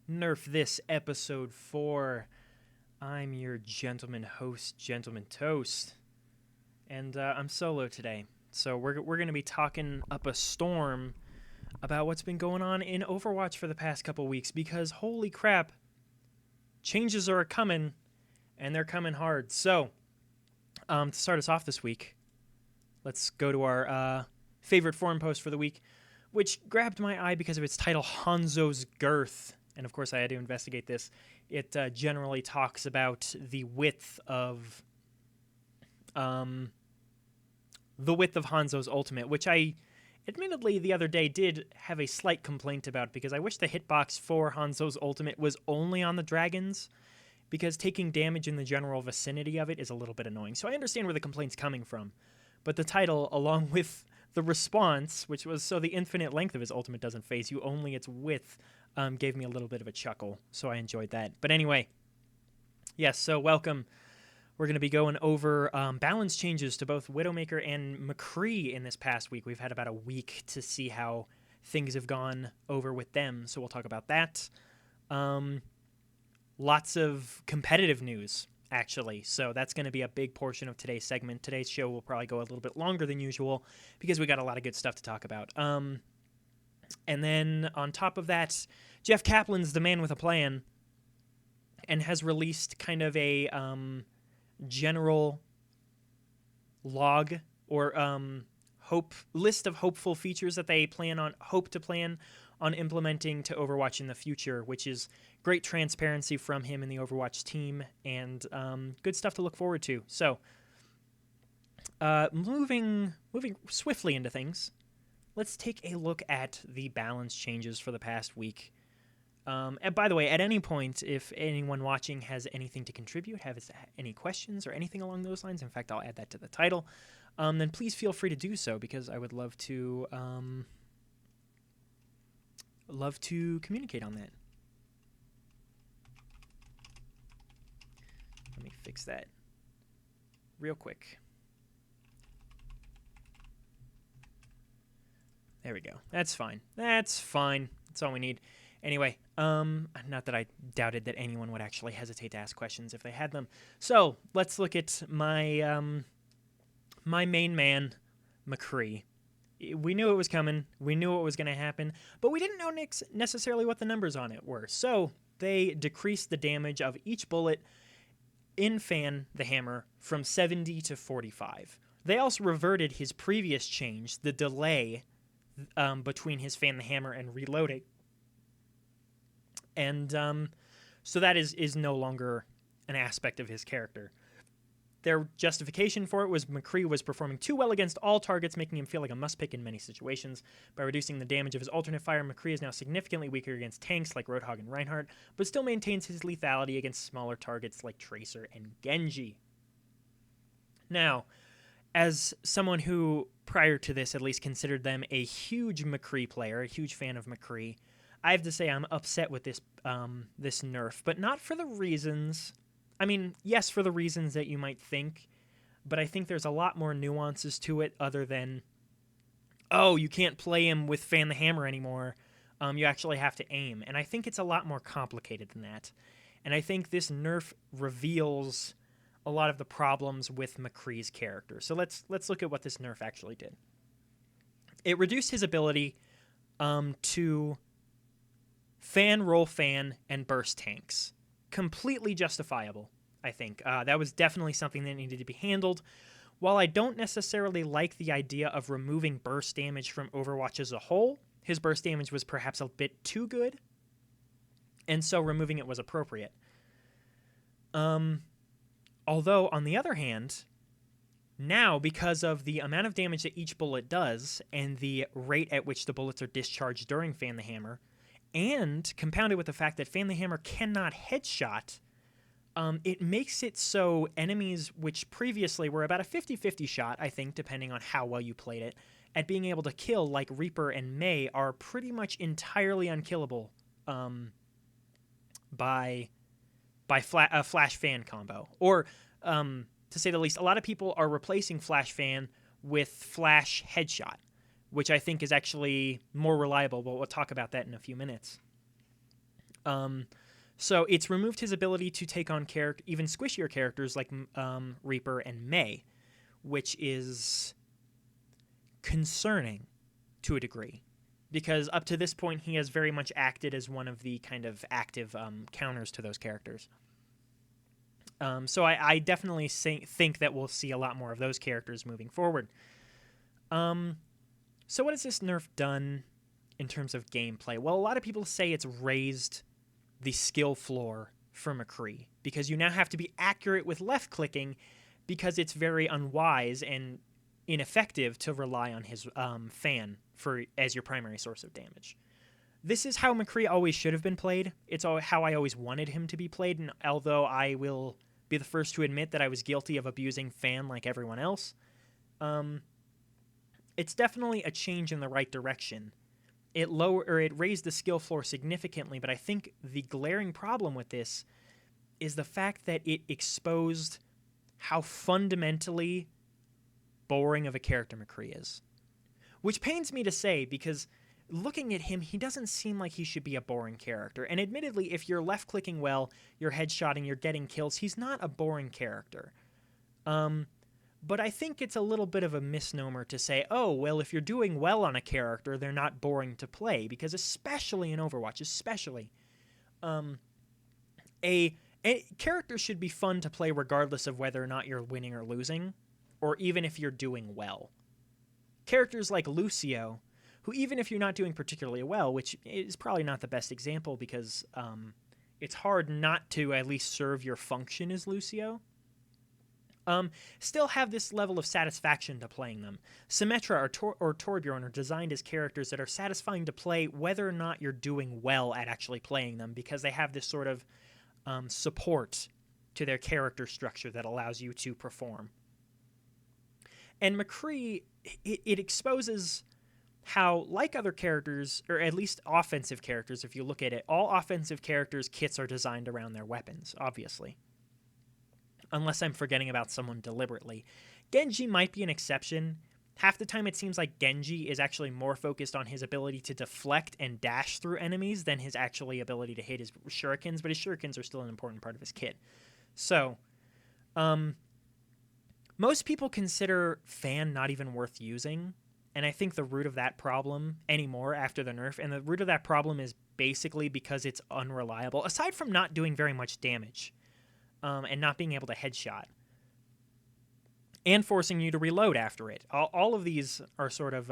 Nerf This Episode 4. I'm your gentleman host, Gentleman Toast, and I'm solo today. So we're going to be talking up a storm about what's been going on in Overwatch for the past couple weeks, because holy crap, changes are coming, and they're coming hard. So, to start us off this week, let's go to our favorite forum post for the week, which grabbed my eye because of its title, Hanzo's Girth. And of course I had to investigate this. It generally talks about the width of Hanzo's ultimate, which I admittedly the other day did have a slight complaint about, because I wish the hitbox for Hanzo's ultimate was only on the dragons, because taking damage in the general vicinity of it is a little bit annoying. So I understand where the complaint's coming from. But the title, along with the response, which was, so the infinite length of his ultimate doesn't phase you, only its width, gave me a little bit of a chuckle. So I enjoyed that. But anyway, yes, so welcome. We're going to be going over balance changes to both Widowmaker and McCree in this past week. We've had about a week to see how things have gone over with them, so we'll talk about that. Lots of competitive news, actually, so that's going to be a big portion of today's segment. Today's show will probably go a little bit longer than usual because we got a lot of good stuff to talk about. And then on top of that, Jeff Kaplan's the man with a plan and has released kind of a general log or list of hopeful features that they hope to plan on implementing to Overwatch in the future, which is great transparency from him and the Overwatch team, and good stuff to look forward to. So, moving swiftly into things, let's take a look at the balance changes for the past week. And by the way, at any point, if anyone watching has anything to contribute, has any questions or anything along those lines, in fact, I'll add that to the title, then please feel free to do so, because I would love to communicate on that. Let me fix that real quick. There we go. That's fine. That's all we need. Anyway, not that I doubted that anyone would actually hesitate to ask questions if they had them. So let's look at my my main man, McCree. We knew it was coming. We knew it was going to happen, but we didn't know necessarily what the numbers on it were. So they decreased the damage of each bullet in Fan the Hammer from 70 to 45. They also reverted his previous change, the delay between his Fan the Hammer and reloading. And so that is no longer an aspect of his character. Their justification for it was McCree was performing too well against all targets, making him feel like a must-pick in many situations. By reducing the damage of his alternate fire, McCree is now significantly weaker against tanks like Roadhog and Reinhardt, but still maintains his lethality against smaller targets like Tracer and Genji. Now, as someone who, prior to this at least, considered them a huge McCree player, a huge fan of McCree, I have to say I'm upset with this nerf, but not for the reasons... I mean, yes, for the reasons that you might think, but I think there's a lot more nuances to it other than, oh, you can't play him with Fan the Hammer anymore. You actually have to aim. And I think it's a lot more complicated than that. And I think this nerf reveals a lot of the problems with McCree's character. So let's look at what this nerf actually did. It reduced his ability to fan, roll fan, and burst tanks. Completely justifiable, I think. That was definitely something that needed to be handled. While I don't necessarily like the idea of removing burst damage from Overwatch as a whole, his burst damage was perhaps a bit too good, and so removing it was appropriate. Although, on the other hand, now, because of the amount of damage that each bullet does and the rate at which the bullets are discharged during Fan the Hammer, and compounded with the fact that Fan the Hammer cannot headshot, it makes it so enemies, which previously were about a 50-50 shot, I think, depending on how well you played it, at being able to kill, like Reaper and Mei, are pretty much entirely unkillable by a Flash Fan combo. Or, to say the least, a lot of people are replacing Flash Fan with Flash Headshot, which I think is actually more reliable, but we'll talk about that in a few minutes. So it's removed his ability to take on even squishier characters like Reaper and May, which is concerning to a degree, because up to this point he has very much acted as one of the kind of active counters to those characters. So I definitely think that we'll see a lot more of those characters moving forward. So what has this nerf done in terms of gameplay? Well, a lot of people say it's raised the skill floor for McCree, because you now have to be accurate with left-clicking, because it's very unwise and ineffective to rely on his fan as your primary source of damage. This is how McCree always should have been played. It's how I always wanted him to be played, and although I will be the first to admit that I was guilty of abusing fan like everyone else, it's definitely a change in the right direction. It raised the skill floor significantly, but I think the glaring problem with this is the fact that it exposed how fundamentally boring of a character McCree is. Which pains me to say, because looking at him, he doesn't seem like he should be a boring character. And admittedly, if you're left-clicking well, you're headshotting, you're getting kills, he's not a boring character. But I think it's a little bit of a misnomer to say, oh, well, if you're doing well on a character, they're not boring to play. Because especially in Overwatch, a character should be fun to play regardless of whether or not you're winning or losing, or even if you're doing well. Characters like Lucio, who even if you're not doing particularly well, which is probably not the best example because it's hard not to at least serve your function as Lucio, still have this level of satisfaction to playing them. Symmetra or Torbjorn are designed as characters that are satisfying to play whether or not you're doing well at actually playing them, because they have this sort of support to their character structure that allows you to perform. And McCree, it exposes how, like other characters, or at least offensive characters, if you look at it, all offensive characters' kits are designed around their weapons, obviously. Unless I'm forgetting about someone deliberately. Genji might be an exception. Half the time it seems like Genji is actually more focused on his ability to deflect and dash through enemies than his actually ability to hit his shurikens, but his shurikens are still an important part of his kit. So, most people consider Fan not even worth using, and I think the root of that problem anymore after the nerf, and the root of that problem is basically because it's unreliable, aside from not doing very much damage. And not being able to headshot, and forcing you to reload after it. All of these are sort of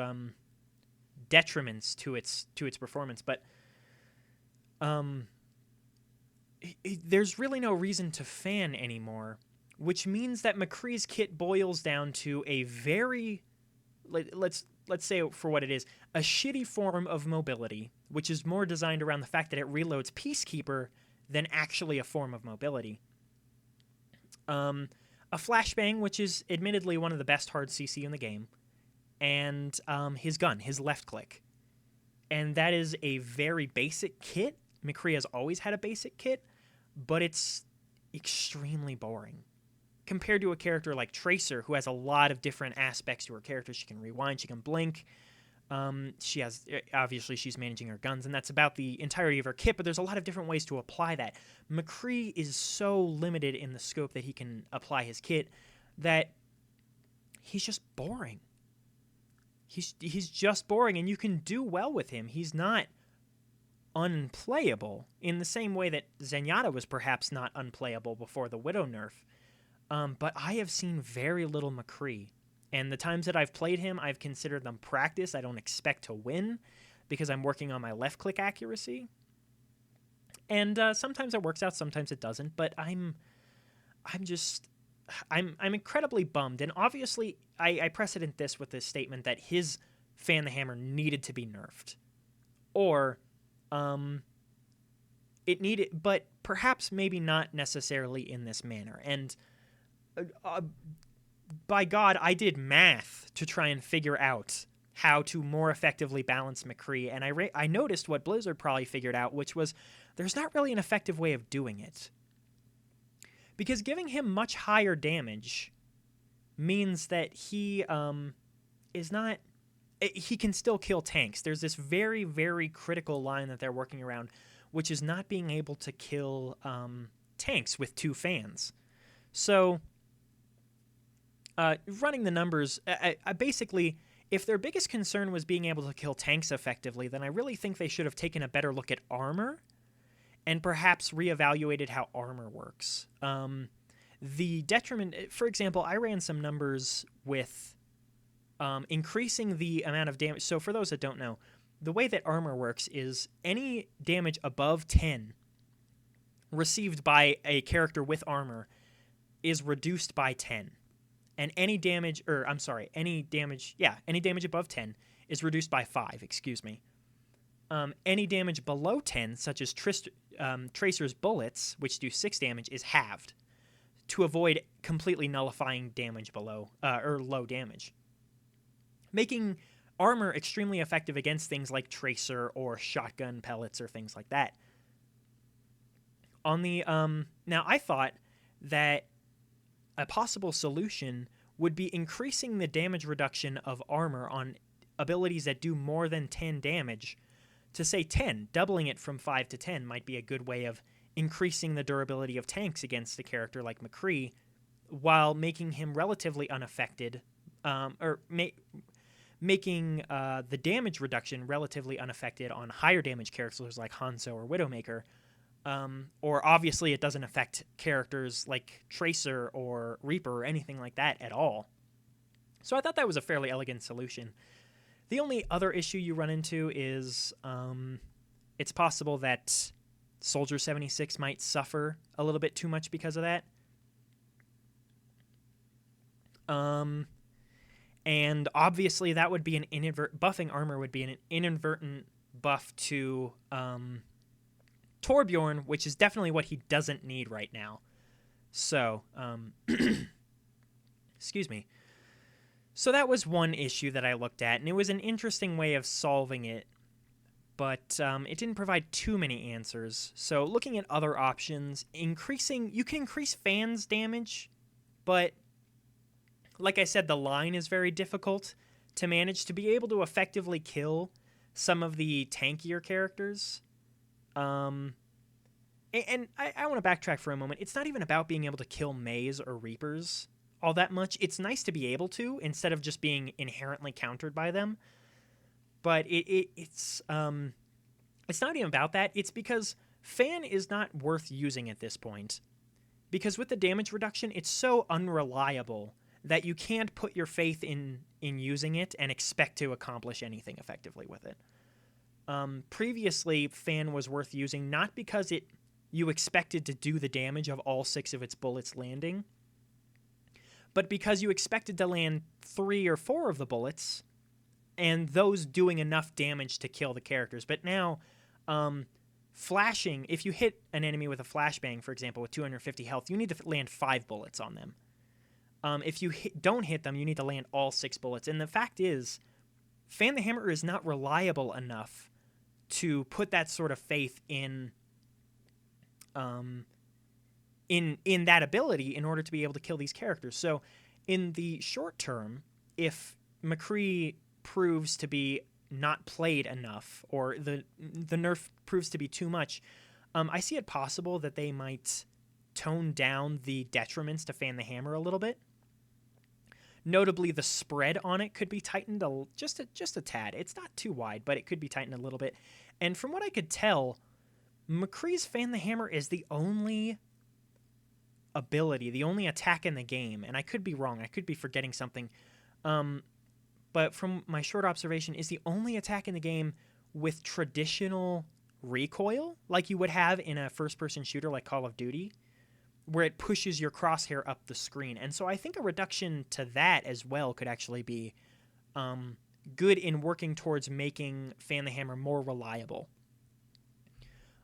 detriments to its performance, but there's really no reason to fan anymore, which means that McCree's kit boils down to a very, let's say it for what it is, a shitty form of mobility, which is more designed around the fact that it reloads Peacekeeper than actually a form of mobility. A flashbang, which is admittedly one of the best hard CC in the game, and his gun, his left click. And that is a very basic kit. McCree has always had a basic kit, but it's extremely boring. Compared to a character like Tracer, who has a lot of different aspects to her character. She can rewind, she can blink. Obviously she's managing her guns, and that's about the entirety of her kit, but there's a lot of different ways to apply that. McCree is so limited in the scope that he can apply his kit that he's just boring. He's just boring, and you can do well with him. He's not unplayable in the same way that Zenyatta was perhaps not unplayable before the Widow nerf. But I have seen very little McCree. And the times that I've played him, I've considered them practice. I don't expect to win because I'm working on my left-click accuracy. And sometimes it works out, sometimes it doesn't. But I'm incredibly bummed. And obviously, I precedent this with this statement that his Fan the Hammer needed to be nerfed. Or it needed, but perhaps maybe not necessarily in this manner. And by God, I did math to try and figure out how to more effectively balance McCree, and I noticed what Blizzard probably figured out, which was there's not really an effective way of doing it. Because giving him much higher damage means that he can still kill tanks. There's this very, very critical line that they're working around which is not being able to kill tanks with 2 fans. So running the numbers, I basically, if their biggest concern was being able to kill tanks effectively, then I really think they should have taken a better look at armor and perhaps reevaluated how armor works. The detriment, for example, I ran some numbers with increasing the amount of damage. So for those that don't know, the way that armor works is any damage above 10 received by a character with armor is reduced by 10. And any damage above 10 is reduced by 5, excuse me. Any damage below 10, such as Tracer's bullets, which do 6 damage, is halved to avoid completely nullifying damage below, or low damage. Making armor extremely effective against things like Tracer or shotgun pellets or things like that. On the now I thought that a possible solution would be increasing the damage reduction of armor on abilities that do more than 10 damage to say 10. Doubling it from 5 to 10 might be a good way of increasing the durability of tanks against a character like McCree while making him relatively unaffected, making the damage reduction relatively unaffected on higher damage characters like Hanzo or Widowmaker. Or obviously it doesn't affect characters like Tracer or Reaper or anything like that at all. So I thought that was a fairly elegant solution. The only other issue you run into is it's possible that Soldier 76 might suffer a little bit too much because of that. And obviously that would be an buffing armor would be an inadvertent buff to Torbjorn, which is definitely what he doesn't need right now. So, excuse me. So that was one issue that I looked at, and it was an interesting way of solving it, but it didn't provide too many answers. So looking at other options, you can increase fans damage, but like I said, the line is very difficult to manage to be able to effectively kill some of the tankier characters. And I want to backtrack for a moment. It's not even about being able to kill Mays or Reapers all that much. It's nice to be able to instead of just being inherently countered by them. But it's not even about that. It's because Fan is not worth using at this point. Because with the damage reduction, it's so unreliable that you can't put your faith in using it and expect to accomplish anything effectively with it. Previously, Fan was worth using not because you expected to do the damage of all 6 of its bullets landing, but because you expected to land 3 or 4 of the bullets, and those doing enough damage to kill the characters. But now, flashing, if you hit an enemy with a flashbang, for example, with 250 health, you need to land 5 bullets on them. If you don't hit them, you need to land all 6 bullets. And the fact is, Fan the Hammer is not reliable enough to put that sort of faith in that ability in order to be able to kill these characters. So in the short term, if McCree proves to be not played enough, or the nerf proves to be too much, I see it possible that they might tone down the detriments to Fan the Hammer a little bit. Notably, the spread on it could be tightened just a tad. It's not too wide, but it could be tightened a little bit. And from what I could tell, McCree's Fan the Hammer is the only ability, the only attack in the game, and I could be wrong. I could be forgetting something. But from my short observation, is the only attack in the game with traditional recoil, like you would have in a first-person shooter like Call of Duty, where it pushes your crosshair up the screen. And so I think a reduction to that as well could actually be good in working towards making Fan the Hammer more reliable.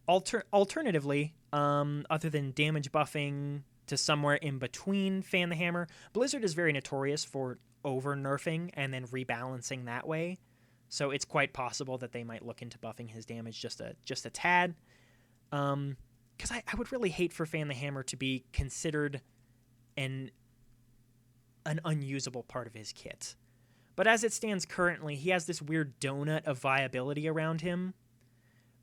Alternatively, other than damage buffing to somewhere in between Fan the Hammer, Blizzard is very notorious for over-nerfing and then rebalancing that way. So it's quite possible that they might look into buffing his damage just a tad. Because I would really hate for Fan the Hammer to be considered an unusable part of his kit. But as it stands currently, he has this weird donut of viability around him,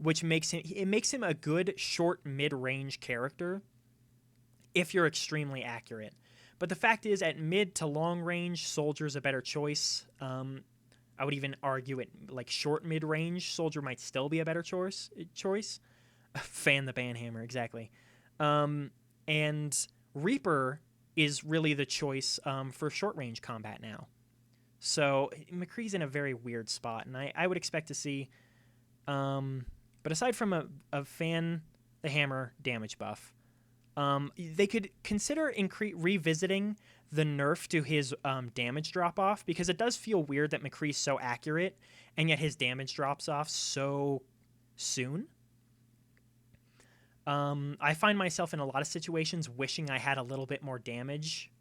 which makes him a good short mid-range character if you're extremely accurate. But the fact is, at mid to long range, Soldier's a better choice. I would even argue it like short mid range, Soldier might still be a better choice. Fan the Banhammer, exactly. And Reaper is really the choice for short range combat now. So McCree's in a very weird spot, and I would expect to see. But aside from a Fan the Hammer damage buff, they could consider revisiting the nerf to his damage drop off, because it does feel weird that McCree's so accurate and yet his damage drops off so soon. I find myself in a lot of situations wishing I had a little bit more damage,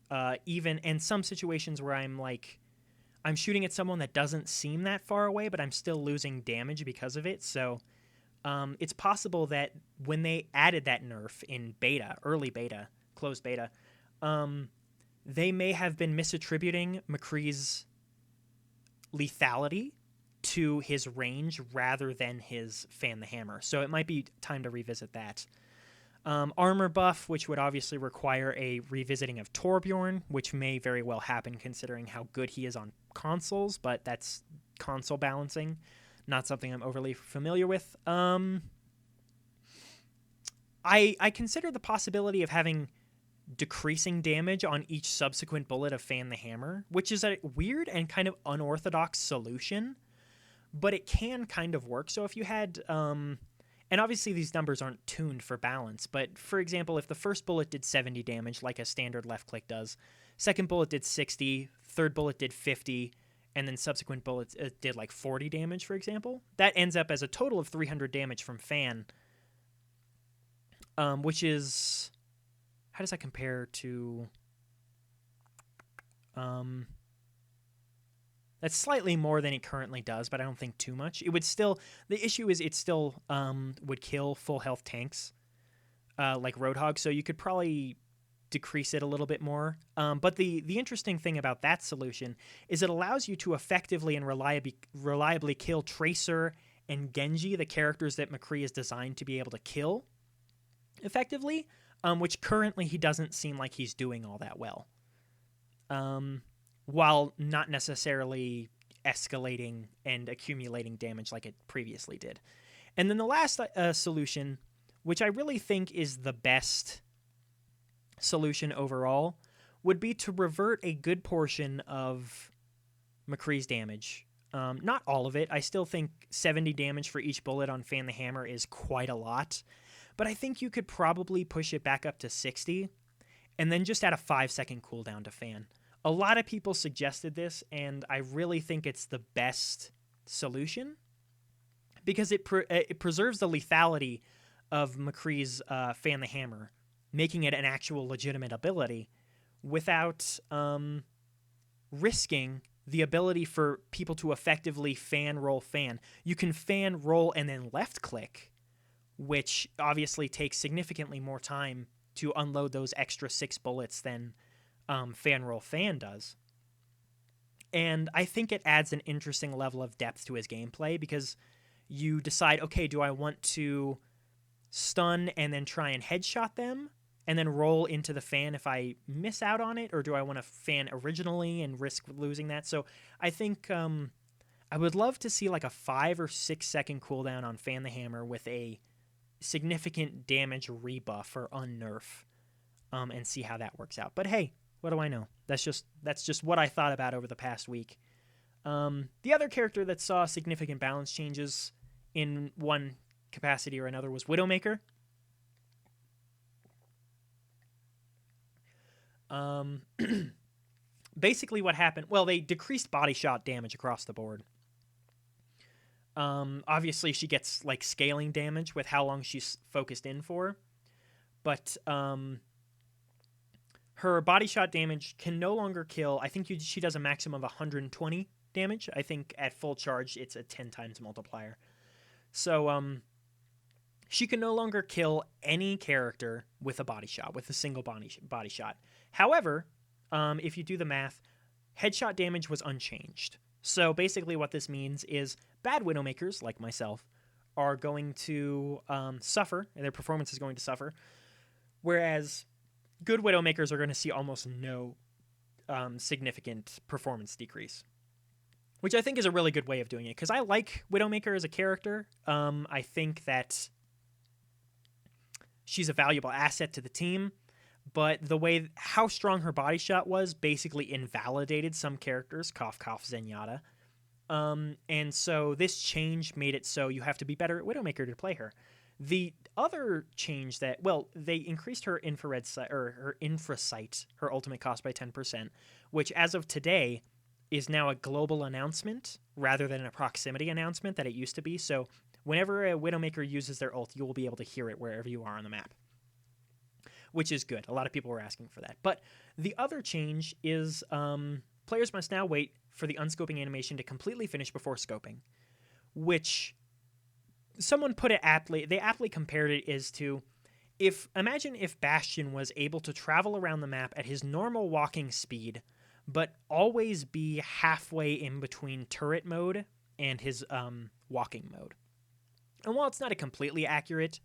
even in some situations where I'm shooting at someone that doesn't seem that far away, but I'm still losing damage because of it. So it's possible that when they added that nerf in beta, early beta, closed beta, they may have been misattributing McCree's lethality to his range rather than his Fan the Hammer. So it might be time to revisit that. Armor buff, which would obviously require a revisiting of Torbjorn, which may very well happen considering how good he is on consoles, but that's console balancing, not something I'm overly familiar with. I consider the possibility of having decreasing damage on each subsequent bullet of Fan the Hammer, which is a weird and kind of unorthodox solution, but it can kind of work. So if you had, and obviously these numbers aren't tuned for balance, but for example, if the first bullet did 70 damage, like a standard left click does, second bullet did 60, third bullet did 50, and then subsequent bullets did like 40 damage, for example, that ends up as a total of 300 damage from Fan, which is, how does that compare to, that's slightly more than it currently does, but I don't think too much. It would still, the issue is it still would kill full health tanks like Roadhog, so you could probably decrease it a little bit more. But the interesting thing about that solution is it allows you to effectively and reliably kill Tracer and Genji, the characters that McCree is designed to be able to kill effectively, which currently he doesn't seem like he's doing all that well. While not necessarily escalating and accumulating damage like it previously did. And then the last solution, which I really think is the best solution overall, would be to revert a good portion of McCree's damage. Not all of it. I still think 70 damage for each bullet on Fan the Hammer is quite a lot, but I think you could probably push it back up to 60 and then just add a 5-second cooldown to Fan. A lot of people suggested this, and I really think it's the best solution because it preserves the lethality of McCree's Fan the Hammer, making it an actual legitimate ability without risking the ability for people to effectively fan, roll, fan. You can fan, roll, and then left click, which obviously takes significantly more time to unload those extra 6 bullets than fan, roll, fan does. And I think it adds an interesting level of depth to his gameplay because you decide, okay, do I want to stun and then try and headshot them and then roll into the fan if I miss out on it, or do I want to fan originally and risk losing that? So I think I would love to see like a 5 or 6 second cooldown on Fan the Hammer with a significant damage rebuff or unnerf, and see how that works out. But hey, what do I know? That's just what I thought about over the past week. The other character that saw significant balance changes in one capacity or another was Widowmaker. Basically what happened, well, they decreased body shot damage across the board. Obviously she gets like scaling damage with how long she's focused in for, but her body shot damage can no longer kill. I think she does a maximum of 120 damage. I think at full charge it's a 10 times multiplier. So she can no longer kill any character with a body shot, with a single body shot. However, if you do the math, headshot damage was unchanged. So basically what this means is bad Widowmakers, like myself, are going to suffer, and their performance is going to suffer, whereas good Widowmakers are going to see almost no significant performance decrease, which I think is a really good way of doing it, because I like Widowmaker as a character. I think that she's a valuable asset to the team, but the way how strong her body shot was basically invalidated some characters, cough cough Zenyatta. And so this change made it so you have to be better at Widowmaker to play her. The other change that, well, they increased her infrared or her infra sight, her ultimate cost by 10%, which as of today is now a global announcement rather than a proximity announcement that it used to be. So whenever a Widowmaker uses their ult, you will be able to hear it wherever you are on the map, which is good. A lot of people were asking for that. But the other change is players must now wait for the unscoping animation to completely finish before scoping, which someone put it aptly. They aptly compared it as to imagine if Bastion was able to travel around the map at his normal walking speed, but always be halfway in between turret mode and his walking mode. And while it's not a completely accurate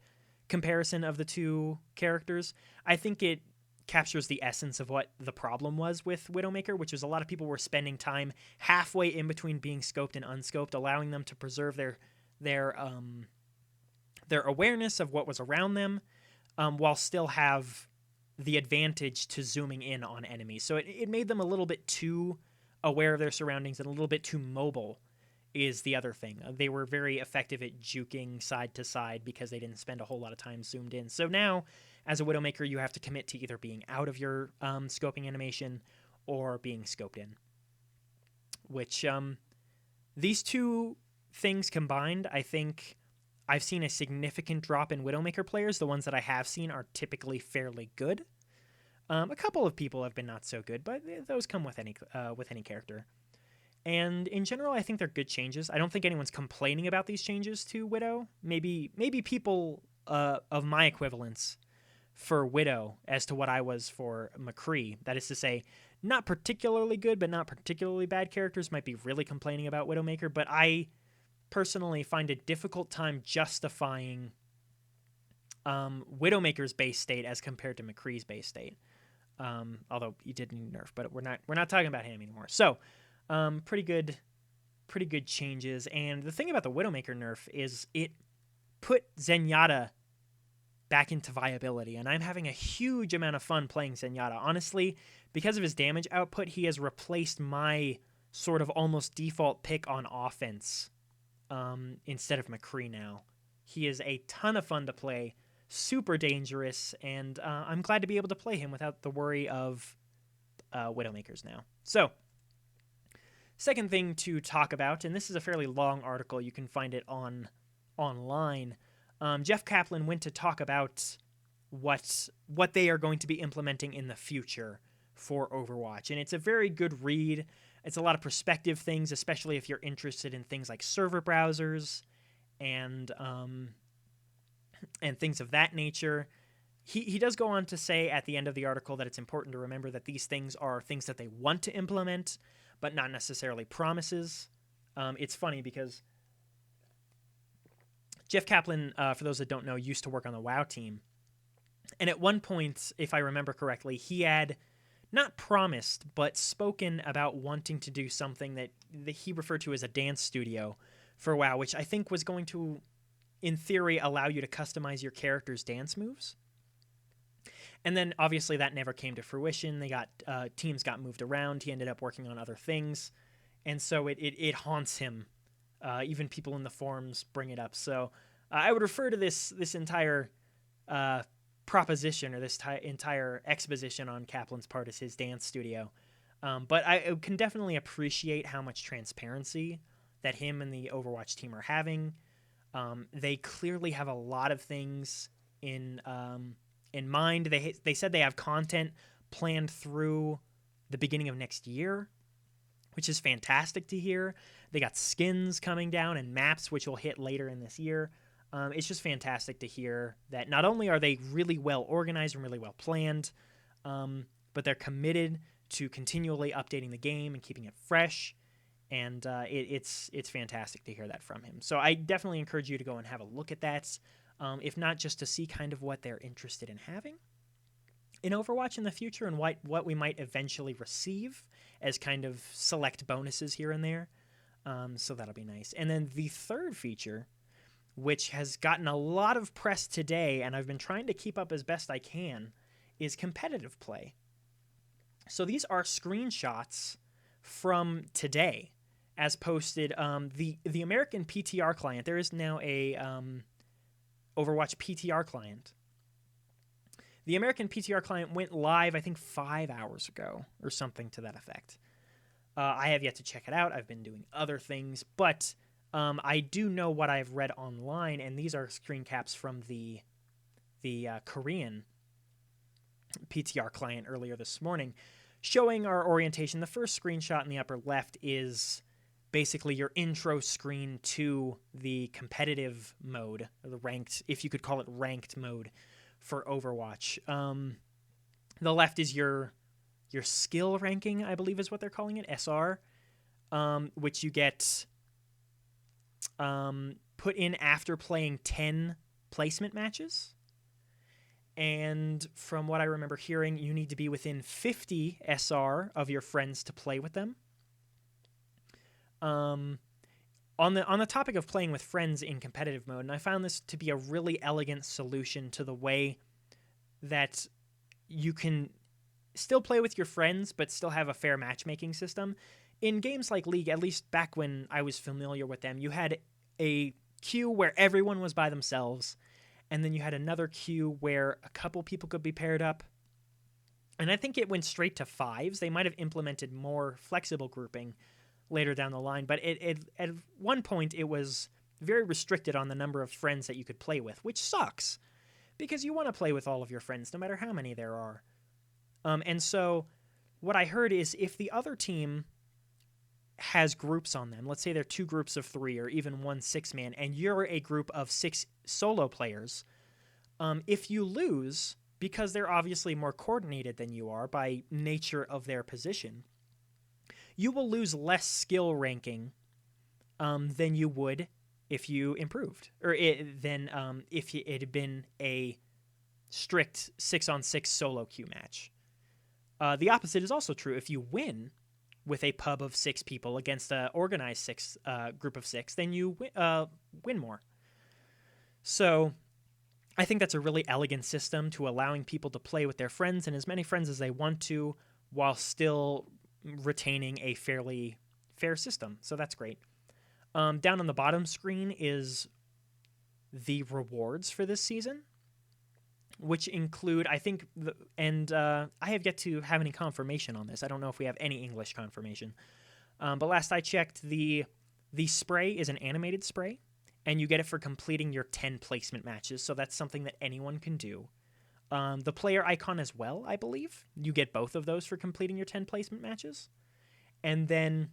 comparison of the two characters, I think it captures the essence of what the problem was with Widowmaker, which was a lot of people were spending time halfway in between being scoped and unscoped, allowing them to preserve their awareness of what was around them, while still have the advantage to zooming in on enemies. So it made them a little bit too aware of their surroundings and a little bit too mobile is the other thing. They were very effective at juking side to side because they didn't spend a whole lot of time zoomed in. So now, as a Widowmaker, you have to commit to either being out of your scoping animation or being scoped in. Which, these two things combined, I think I've seen a significant drop in Widowmaker players. The ones that I have seen are typically fairly good. A couple of people have been not so good, but those come with any character. And in general, I think they're good changes. I don't think anyone's complaining about these changes to Widow. Maybe people of my equivalence for Widow as to what I was for McCree. That is to say, not particularly good, but not particularly bad characters might be really complaining about Widowmaker, but I personally find a difficult time justifying Widowmaker's base state as compared to McCree's base state. Although he did need nerf, but we're not talking about him anymore. So, pretty good changes. And the thing about the Widowmaker nerf is it put Zenyatta back into viability, and I'm having a huge amount of fun playing Zenyatta. Honestly, because of his damage output, he has replaced my sort of almost default pick on offense instead of McCree now. He is a ton of fun to play, super dangerous, and I'm glad to be able to play him without the worry of Widowmakers now. So, second thing to talk about, and this is a fairly long article, you can find it online. Jeff Kaplan went to talk about what they are going to be implementing in the future for Overwatch, and it's a very good read. It's a lot of perspective things, especially if you're interested in things like server browsers and things of that nature. He does go on to say at the end of the article that it's important to remember that these things are things that they want to implement, but not necessarily promises. It's funny because Jeff Kaplan, for those that don't know, used to work on the WoW team. And at one point, if I remember correctly, he had not promised, but spoken about wanting to do something that he referred to as a dance studio for WoW, which I think was going to, in theory, allow you to customize your character's dance moves. And then, obviously, that never came to fruition. Teams got moved around. He ended up working on other things. And so it haunts him. Even people in the forums bring it up. So I would refer to this entire proposition or this entire exposition on Kaplan's part as his dance studio. But I can definitely appreciate how much transparency that him and the Overwatch team are having. They clearly have a lot of things in mind. They said they have content planned through the beginning of next year, which is fantastic to hear. They got skins coming down and maps, which will hit later in this year. It's just fantastic to hear that not only are they really well organized and really well planned, but they're committed to continually updating the game and keeping it fresh. and it's fantastic to hear that from him. So I definitely encourage you to go and have a look at that, if not just to see kind of what they're interested in having in Overwatch in the future and what we might eventually receive as kind of select bonuses here and there. So that'll be nice. And then the third feature, which has gotten a lot of press today, and I've been trying to keep up as best I can, is competitive play. So these are screenshots from today, as posted. The American PTR client, there is now a Overwatch PTR client. The American PTR client went live, I think, 5 hours ago or something to that effect. I have yet to check it out. I've been doing other things, but I do know what I've read online, and these are screen caps from the Korean PTR client earlier this morning, showing our orientation. The first screenshot in the upper left is basically your intro screen to the competitive mode, or the ranked, if you could call it ranked mode for Overwatch. The left is your skill ranking, I believe is what they're calling it, SR, which you get put in after playing 10 placement matches. And from what I remember hearing, you need to be within 50 SR of your friends to play with them. On the topic of playing with friends in competitive mode, and I found this to be a really elegant solution to the way that you can still play with your friends but still have a fair matchmaking system. In games like League, at least back when I was familiar with them, you had a queue where everyone was by themselves, and then you had another queue where a couple people could be paired up. And I think it went straight to fives. They might have implemented more flexible grouping later down the line, but at one point it was very restricted on the number of friends that you could play with, which sucks, because you want to play with all of your friends, no matter how many there are. And so what I heard is if the other team has groups on them, let's say they're 2 groups of 3 or even 1 6-man, and you're a group of 6 solo players, if you lose, because they're obviously more coordinated than you are by nature of their position, you will lose less skill ranking than you would if you improved, or than if it had been a strict 6-on-6 solo queue match. The opposite is also true. If you win with a pub of 6 people against an organized group of 6, then you win more. So I think that's a really elegant system to allowing people to play with their friends and as many friends as they want to, while still retaining a fairly fair system. So that's great. Down on the bottom screen is the rewards for this season, which include, I think, I have yet to have any confirmation on this. I don't know if we have any English confirmation. But last I checked, the spray is an animated spray, and you get it for completing your 10 placement matches, so that's something that anyone can do. The player icon as well, I believe. You get both of those for completing your 10 placement matches. And then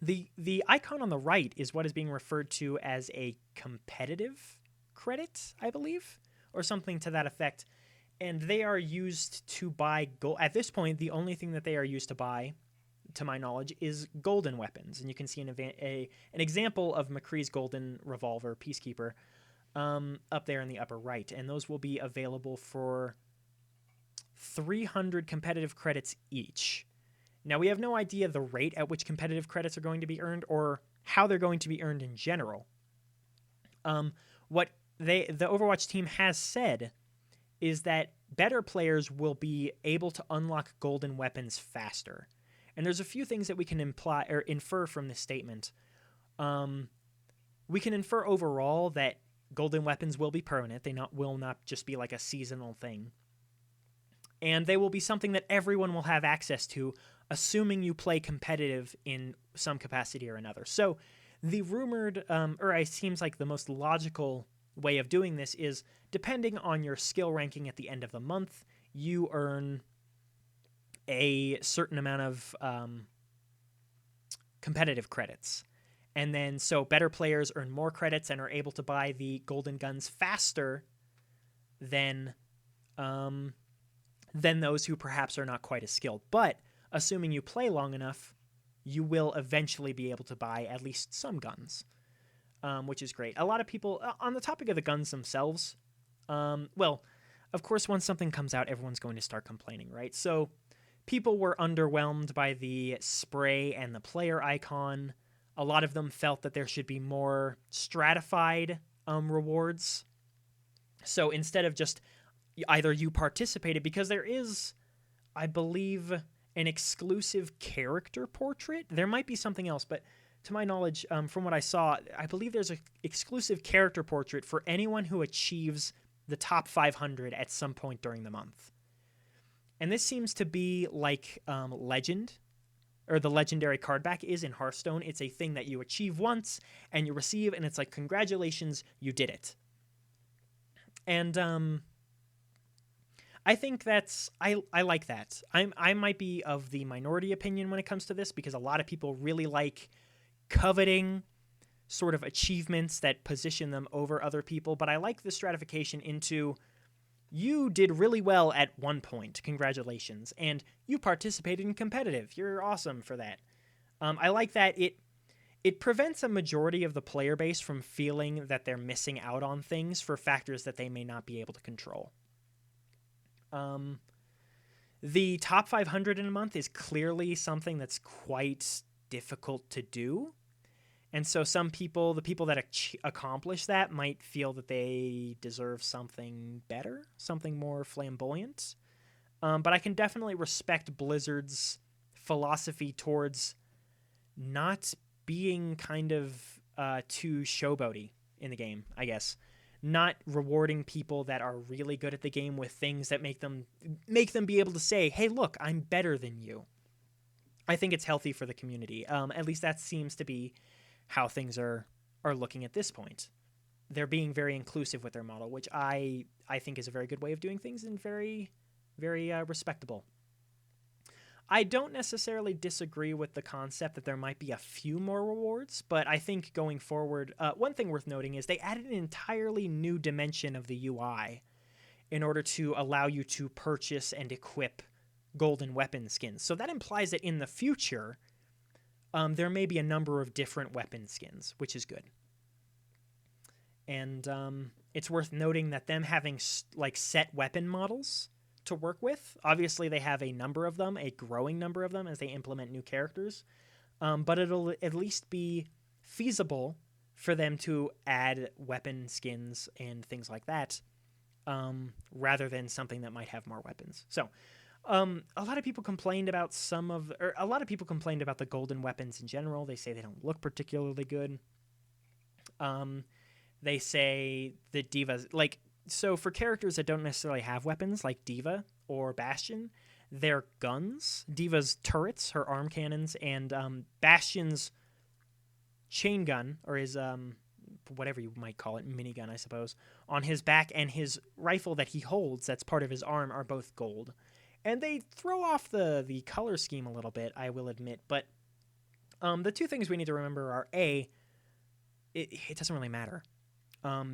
the icon on the right is what is being referred to as a competitive credit, I believe, or something to that effect. And they are used to buy gold. At this point, the only thing that they are used to buy, to my knowledge, is golden weapons. And you can see an example of McCree's golden revolver, Peacekeeper, up there in the upper right. And those will be available for 300 competitive credits each. Now, we have no idea the rate at which competitive credits are going to be earned or how they're going to be earned in general. What the Overwatch team has said is that better players will be able to unlock golden weapons faster. And there's a few things that we can imply or infer from this statement. We can infer overall that golden weapons will be permanent. They will not just be like a seasonal thing. And they will be something that everyone will have access to, assuming you play competitive in some capacity or another. So the rumored, or it seems like the most logical way of doing this is, depending on your skill ranking at the end of the month, you earn a certain amount of competitive credits. And then so better players earn more credits and are able to buy the golden guns faster than those who perhaps are not quite as skilled. But assuming you play long enough, you will eventually be able to buy at least some guns, which is great. A lot of people, on the topic of the guns themselves, well, of course, once something comes out, everyone's going to start complaining, right? So people were underwhelmed by the spray and the player icon. A lot of them felt that there should be more stratified rewards. So instead of just either you participated, because there is, I believe, an exclusive character portrait. There might be something else, but to my knowledge, from what I saw, I believe there's an exclusive character portrait for anyone who achieves the top 500 at some point during the month. And this seems to be like Legend, or the legendary card back is in Hearthstone. It's a thing that you achieve once and you receive, and it's like, congratulations, you did it. And I think I like that. I might be of the minority opinion when it comes to this, because a lot of people really like coveting sort of achievements that position them over other people, but I like the stratification into, you did really well at one point, congratulations, and you participated in competitive, you're awesome for that. I like that it prevents a majority of the player base from feeling that they're missing out on things for factors that they may not be able to control. The top 500 in a month is clearly something that's quite difficult to do. And so some people, the people that accomplish that, might feel that they deserve something better, something more flamboyant. But I can definitely respect Blizzard's philosophy towards not being kind of too showboaty in the game, I guess. Not rewarding people that are really good at the game with things that make them be able to say, hey, look, I'm better than you. I think it's healthy for the community. At least that seems to be how things are looking at this point. They're being very inclusive with their model, which I think is a very good way of doing things and very, very respectable. I don't necessarily disagree with the concept that there might be a few more rewards, but I think going forward, one thing worth noting is they added an entirely new dimension of the UI in order to allow you to purchase and equip golden weapon skins. So that implies that in the future, there may be a number of different weapon skins, which is good. And it's worth noting that them having like set weapon models to work with, obviously they have a number of them, a growing number of them as they implement new characters, but it'll at least be feasible for them to add weapon skins and things like that, rather than something that might have more weapons. So a lot of people complained about the golden weapons in general. They say they don't look particularly good. They say the divas, like, so for characters that don't necessarily have weapons, like Diva or Bastion, their guns, Diva's turrets, her arm cannons, and Bastion's chain gun, or his, whatever you might call it, minigun, I suppose, on his back, and his rifle that he holds that's part of his arm are both gold. And they throw off the color scheme a little bit, I will admit, but the two things we need to remember are, A, it doesn't really matter.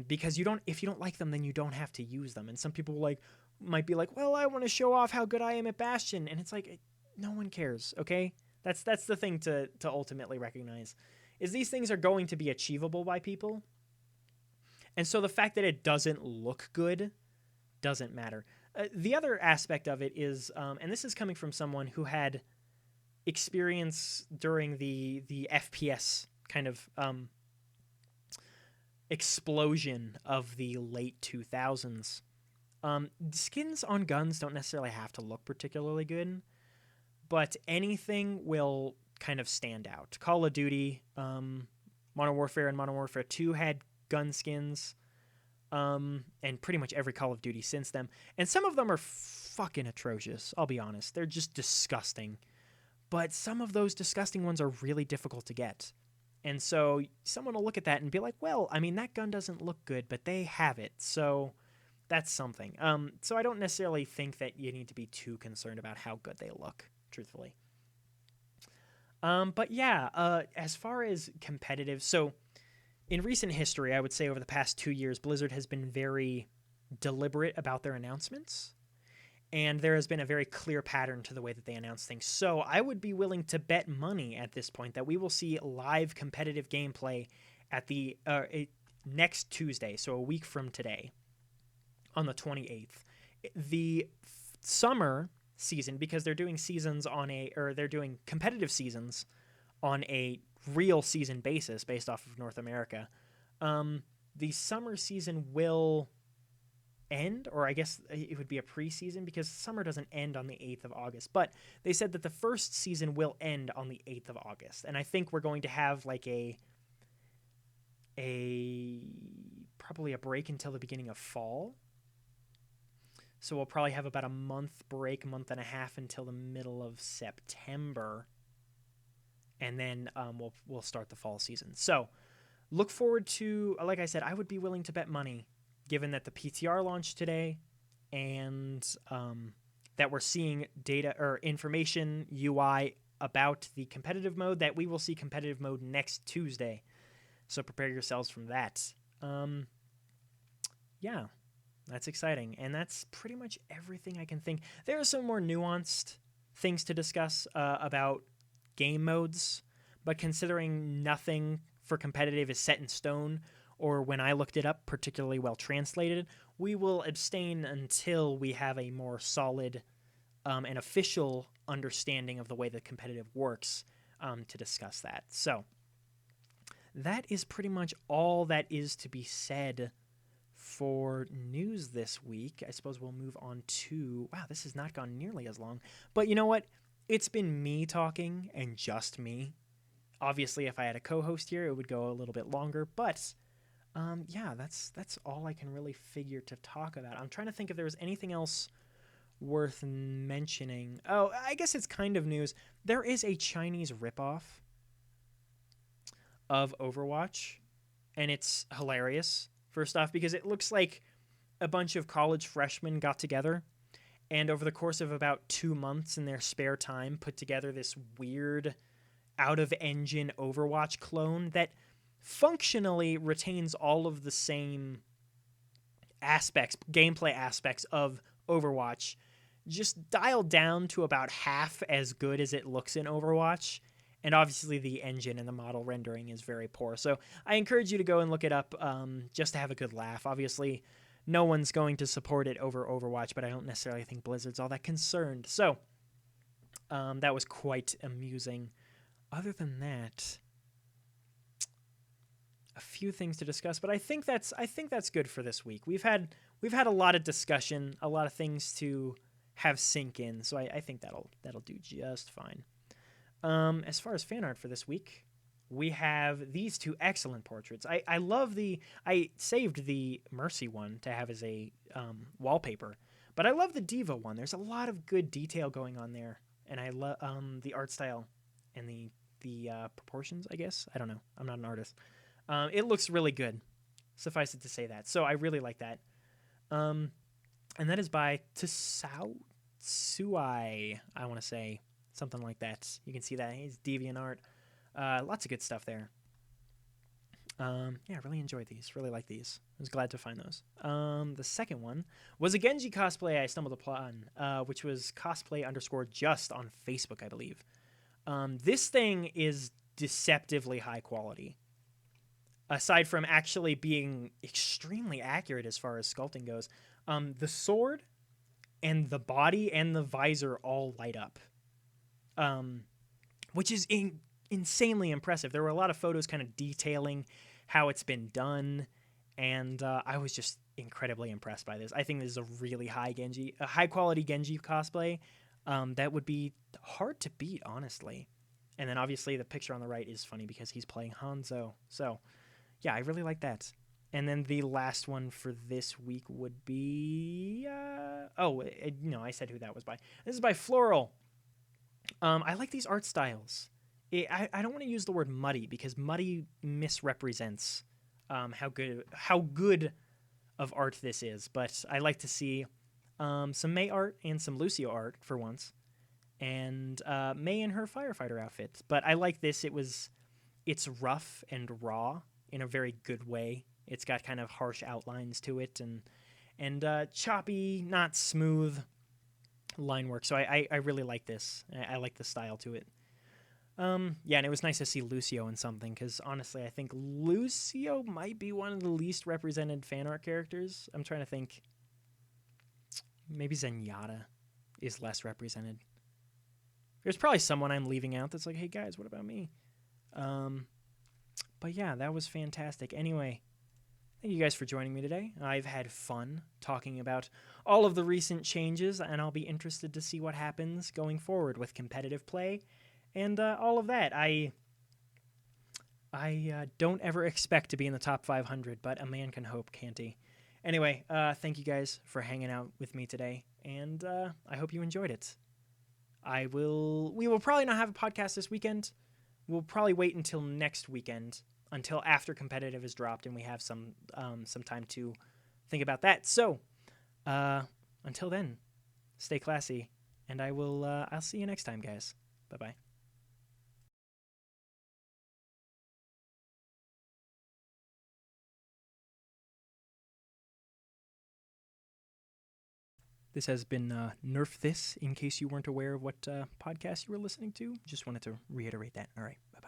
Because if you don't like them, then you don't have to use them. And some people might be like, well, I want to show off how good I am at Bastion. And it's like, no one cares. Okay. That's the thing to ultimately recognize, is these things are going to be achievable by people. And so the fact that it doesn't look good doesn't matter. The other aspect of it is, and this is coming from someone who had experience during the FPS kind of, explosion of the late 2000s. Skins on guns don't necessarily have to look particularly good, but anything will kind of stand out. Call of Duty, Modern Warfare, and Modern Warfare 2 had gun skins, and pretty much every Call of Duty since then. And some of them are fucking atrocious, I'll be honest. They're just disgusting. But some of those disgusting ones are really difficult to get. And so someone will look at that and be like, well, I mean, that gun doesn't look good, but they have it. So that's something. So I don't necessarily think that you need to be too concerned about how good they look, truthfully. But yeah, as far as competitive, so in recent history, I would say over the past 2 years, Blizzard has been very deliberate about their announcements. And there has been a very clear pattern to the way that they announce things. So I would be willing to bet money at this point that we will see live competitive gameplay at the next Tuesday, so a week from today, on the 28th. The summer season, because they're doing they're doing competitive seasons on a real season basis based off of North America. The summer season will end, or I guess it would be a preseason because summer doesn't end on the 8th of August, but they said that the first season will end on the 8th of August. And I think we're going to have like probably a break until the beginning of fall. So we'll probably have about a month and a half until the middle of September. And then we'll start the fall season. So look forward to, like I said, I would be willing to bet money, given that the PTR launched today and that we're seeing data or information UI about the competitive mode, that we will see competitive mode next Tuesday. So prepare yourselves from that. Yeah, that's exciting. And that's pretty much everything I can think. There are some more nuanced things to discuss about game modes, but considering nothing for competitive is set in stone, or when I looked it up, particularly well translated, we will abstain until we have a more solid and official understanding of the way that competitive works to discuss that. So that is pretty much all that is to be said for news this week. I suppose we'll move on to... Wow, this has not gone nearly as long. But you know what? It's been me talking and just me. Obviously, if I had a co-host here, it would go a little bit longer, but... yeah, that's all I can really figure to talk about. I'm trying to think if there was anything else worth mentioning. Oh, I guess it's kind of news. There is a Chinese ripoff of Overwatch, and it's hilarious, first off, because it looks like a bunch of college freshmen got together and over the course of about 2 months in their spare time put together this weird out-of-engine Overwatch clone that functionally retains all of the same gameplay aspects of Overwatch, just dialed down to about half as good as it looks in Overwatch. And obviously the engine and the model rendering is very poor. So I encourage you to go and look it up just to have a good laugh. Obviously, no one's going to support it over Overwatch, but I don't necessarily think Blizzard's all that concerned. So that was quite amusing. Other than that, a few things to discuss, but I think that's good for this week. We've had a lot of discussion, a lot of things to have sink in, so I think that'll do just fine. As far as fan art for this week, we have these two excellent portraits. I saved the Mercy one to have as a wallpaper, but I love the Diva one. There's a lot of good detail going on there, and I love the art style and the proportions, I guess. I don't know. I'm not an artist. It looks really good. Suffice it to say that. So I really like that. And that is by Tsao Tsuai, I want to say. Something like that. You can see that. It's DeviantArt. Lots of good stuff there. Yeah, really enjoyed these. Really like these. I was glad to find those. The second one was a Genji cosplay I stumbled upon, which was cosplay_just on Facebook, I believe. This thing is deceptively high quality. Aside from actually being extremely accurate as far as sculpting goes, the sword and the body and the visor all light up, which is insanely impressive. There were a lot of photos kind of detailing how it's been done, and I was just incredibly impressed by this. I think this is a really high quality Genji cosplay that would be hard to beat, honestly. And then obviously the picture on the right is funny because he's playing Hanzo. So yeah, I really like that. And then the last one for this week would be... I said who that was by. This is by Floral. I like these art styles. I don't want to use the word muddy because muddy misrepresents how good of art this is. But I like to see some May art and some Lucio art for once. And May in her firefighter outfit. But I like this. It's rough and raw in a very good way. It's got kind of harsh outlines to it and choppy, not smooth. line work. So I really like this. I like the style to it. Yeah, and it was nice to see Lucio in something, because honestly, I think Lucio might be one of the least represented fan art characters. I'm trying to think. Maybe Zenyatta is less represented. There's probably someone I'm leaving out that's like, hey guys, what about me? But yeah, that was fantastic. Anyway, thank you guys for joining me today. I've had fun talking about all of the recent changes, and I'll be interested to see what happens going forward with competitive play and all of that. I don't ever expect to be in the top 500, but a man can hope, can't he? Anyway, thank you guys for hanging out with me today, and I hope you enjoyed it. We will probably not have a podcast this weekend. We'll probably wait until next weekend, until after competitive is dropped, and we have some time to think about that. So, until then, stay classy, and I'll see you next time, guys. Bye-bye. This has been Nerf This, in case you weren't aware of what podcast you were listening to. Just wanted to reiterate that. All right, bye-bye.